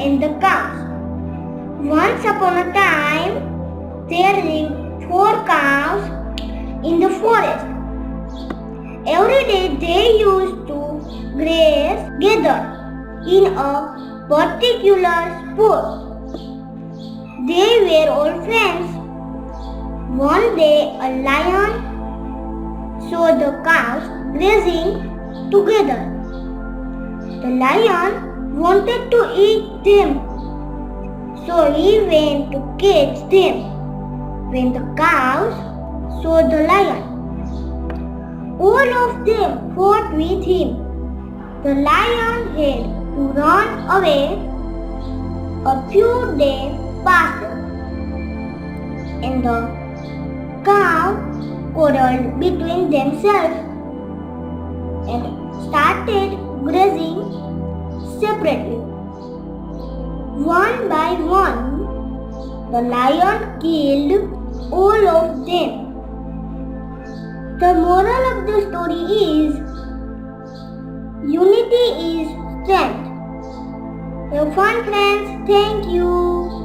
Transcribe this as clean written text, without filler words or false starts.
and the cows. Once upon a time, there lived 4 cows in the forest. Every day they used to graze together in a particular spot. They were all friends. One day a lion saw the cows grazing together. The lion wanted to eat them, so he went to catch them. When the cows saw the lion, all of them fought with him. The lion had to run away. A few days passed, and the cows quarreled between themselves and started grazing separately. One by one, the lion killed all of them. The moral of the story is, unity is strength. Have fun, friends. Thank you.